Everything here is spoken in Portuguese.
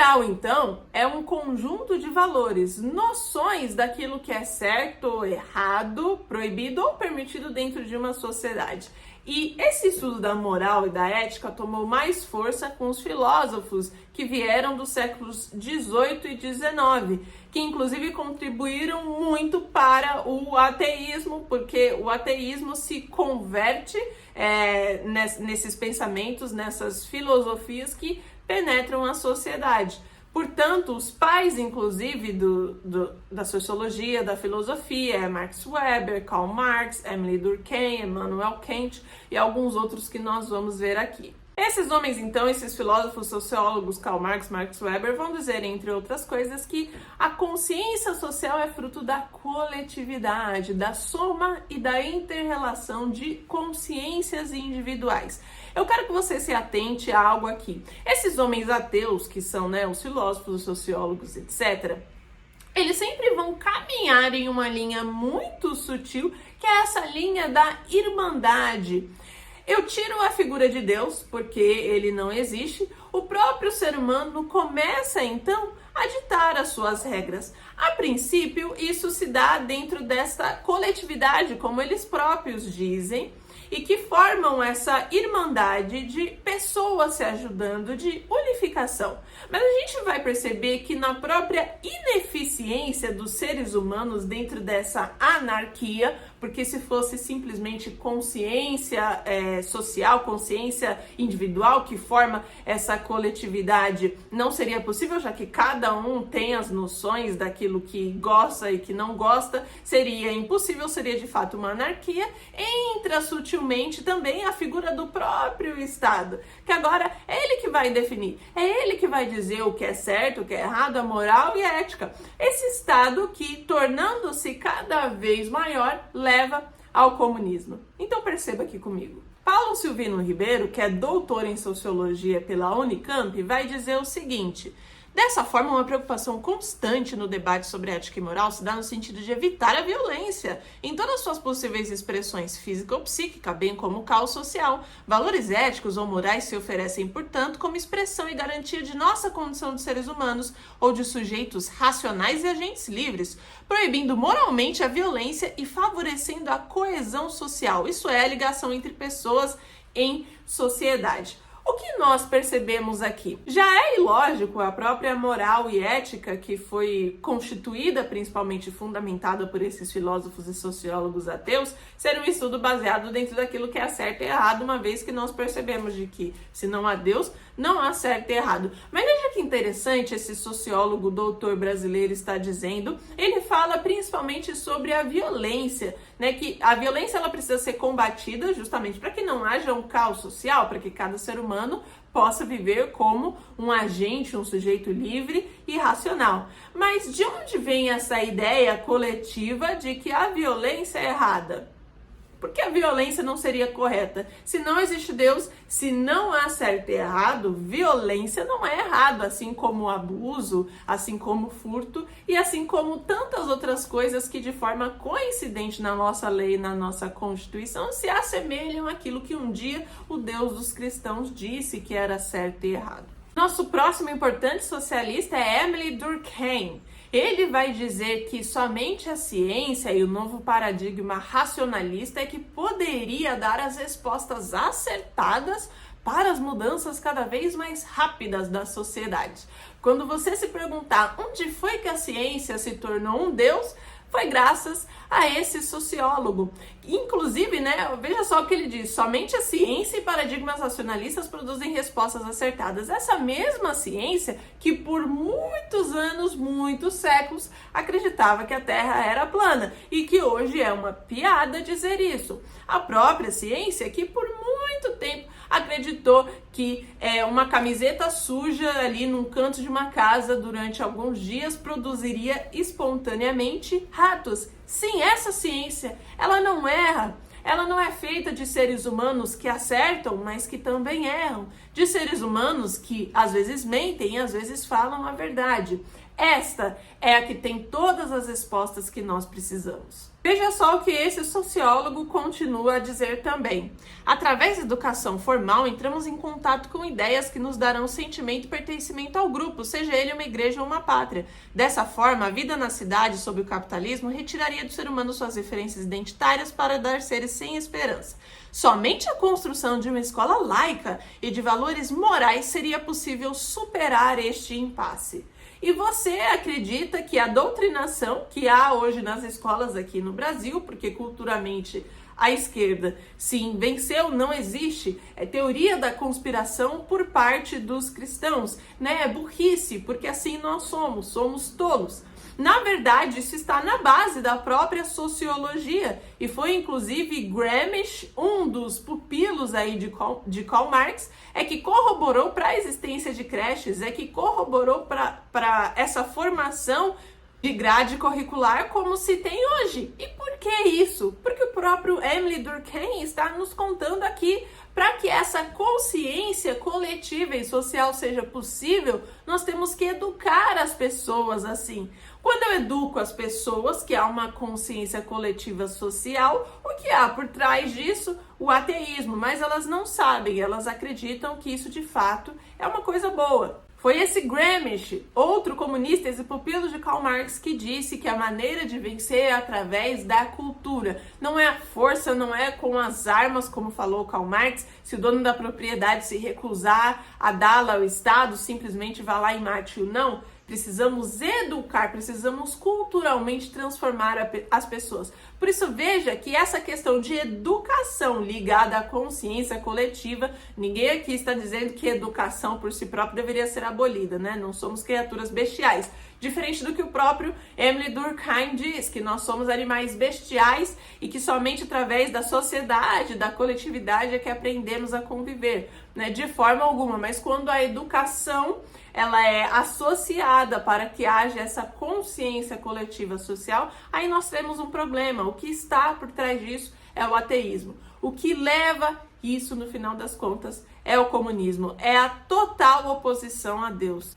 Moral, então, é um conjunto de valores, noções daquilo que é certo, errado, proibido ou permitido dentro de uma sociedade. E esse estudo da moral e da ética tomou mais força com os filósofos que vieram dos séculos 18 e 19, que inclusive contribuíram muito para o ateísmo, porque o ateísmo se converte nesses pensamentos, nessas filosofias que penetram a sociedade. Portanto, os pais, inclusive, da sociologia, da filosofia, Max Weber, Karl Marx, Emile Durkheim, Immanuel Kant e alguns outros que nós vamos ver aqui. Esses homens, então, esses filósofos, sociólogos, Karl Marx, Max Weber, vão dizer, entre outras coisas, que a consciência social é fruto da coletividade, da soma e da inter-relação de consciências individuais. Eu quero que você se atente a algo aqui. Esses homens ateus, que são, os filósofos, os sociólogos, etc., eles sempre vão caminhar em uma linha muito sutil, que é essa linha da irmandade. Eu tiro a figura de Deus, porque ele não existe. O próprio ser humano começa, então, a ditar as suas regras. A princípio, isso se dá dentro dessa coletividade, como eles próprios dizem, e que formam essa irmandade de pessoas se ajudando, de unificação. Mas a gente vai perceber que na própria ineficiência dos seres humanos dentro dessa anarquia, porque se fosse simplesmente consciência social, consciência individual que forma essa coletividade, não seria possível, já que cada um tem as noções daquilo que gosta e que não gosta, seria impossível, seria de fato uma anarquia. Entra sutilmente também a figura do próprio Estado, que agora é ele que vai definir, é ele que vai dizer o que é certo, o que é errado, a moral e a ética. Esse Estado que, tornando-se cada vez maior, leva ao comunismo. Então perceba aqui comigo. Paulo Silvino Ribeiro, que é doutor em sociologia pela Unicamp, vai dizer o seguinte: dessa forma, uma preocupação constante no debate sobre ética e moral se dá no sentido de evitar a violência em todas suas possíveis expressões física ou psíquica, bem como o caos social. Valores éticos ou morais se oferecem, portanto, como expressão e garantia de nossa condição de seres humanos ou de sujeitos racionais e agentes livres, proibindo moralmente a violência e favorecendo a coesão social, isso é, a ligação entre pessoas em sociedade. O que nós percebemos aqui? Já é ilógico a própria moral e ética que foi constituída, principalmente fundamentada por esses filósofos e sociólogos ateus, ser um estudo baseado dentro daquilo que é certo e errado, uma vez que nós percebemos de que, se não há Deus, não há certo e errado. Mas veja que interessante esse sociólogo doutor brasileiro está dizendo. Ele fala principalmente sobre a violência, que a violência ela precisa ser combatida justamente para que não haja um caos social, para que cada ser humano possa viver como um agente, um sujeito livre e racional. Mas de onde vem essa ideia coletiva de que a violência é errada? Porque a violência não seria correta. Se não existe Deus, se não há certo e errado, violência não é errado, assim como o abuso, assim como o furto e assim como tantas outras coisas que de forma coincidente na nossa lei, na nossa Constituição, se assemelham àquilo que um dia o Deus dos cristãos disse que era certo e errado. Nosso próximo importante socialista é Emile Durkheim. Ele vai dizer que somente a ciência e o novo paradigma racionalista é que poderia dar as respostas acertadas para as mudanças cada vez mais rápidas da sociedade. Quando você se perguntar onde foi que a ciência se tornou um Deus, foi graças a esse sociólogo. Inclusive, veja só o que ele diz: somente a ciência e paradigmas racionalistas produzem respostas acertadas. Essa mesma ciência que por muitos anos, muitos séculos, acreditava que a Terra era plana e que hoje é uma piada dizer isso. A própria ciência que por muito tempo acreditou que uma camiseta suja ali num canto de uma casa durante alguns dias produziria espontaneamente ratos. Sim, essa ciência, ela não erra. Ela não é feita de seres humanos que acertam, mas que também erram. De seres humanos que às vezes mentem e às vezes falam a verdade. Esta é a que tem todas as respostas que nós precisamos. Veja só o que esse sociólogo continua a dizer também. Através da educação formal, entramos em contato com ideias que nos darão sentimento e pertencimento ao grupo, seja ele uma igreja ou uma pátria. Dessa forma, a vida na cidade, sob o capitalismo, retiraria do ser humano suas referências identitárias para dar seres sem esperança. Somente a construção de uma escola laica e de valores morais seria possível superar este impasse. E você acredita que a doutrinação que há hoje nas escolas aqui no Brasil, porque culturalmente a esquerda sim venceu, não existe, é teoria da conspiração por parte dos cristãos, né? É burrice, porque assim nós somos tolos. Na verdade, isso está na base da própria sociologia e foi inclusive Gramsci, um dos pupilos aí de Karl Marx, é que corroborou para a existência de creches, é que corroborou para essa formação de grade curricular como se tem hoje. E por que isso? Porque o próprio Emile Durkheim está nos contando aqui, para que essa consciência coletiva e social seja possível, nós temos que educar as pessoas assim. Quando eu educo as pessoas, que há uma consciência coletiva social, o que há por trás disso? O ateísmo, mas elas não sabem, elas acreditam que isso de fato é uma coisa boa. Foi esse Gramsci, outro comunista, esse pupilo de Karl Marx, que disse que a maneira de vencer é através da cultura. Não é a força, não é com as armas, como falou Karl Marx. Se o dono da propriedade se recusar a dá-la ao Estado, simplesmente vá lá e mate-o. Não. Precisamos educar, precisamos culturalmente transformar as pessoas. Por isso, veja que essa questão de educação ligada à consciência coletiva, ninguém aqui está dizendo que educação por si própria deveria ser abolida, né? Não somos criaturas bestiais. Diferente do que o próprio Emile Durkheim diz, que nós somos animais bestiais e que somente através da sociedade, da coletividade é que aprendemos a conviver, né? De forma alguma, mas quando a educação ela é associada para que haja essa consciência coletiva social, aí nós temos um problema. O que está por trás disso é o ateísmo. O que leva isso, no final das contas, é o comunismo. É a total oposição a Deus.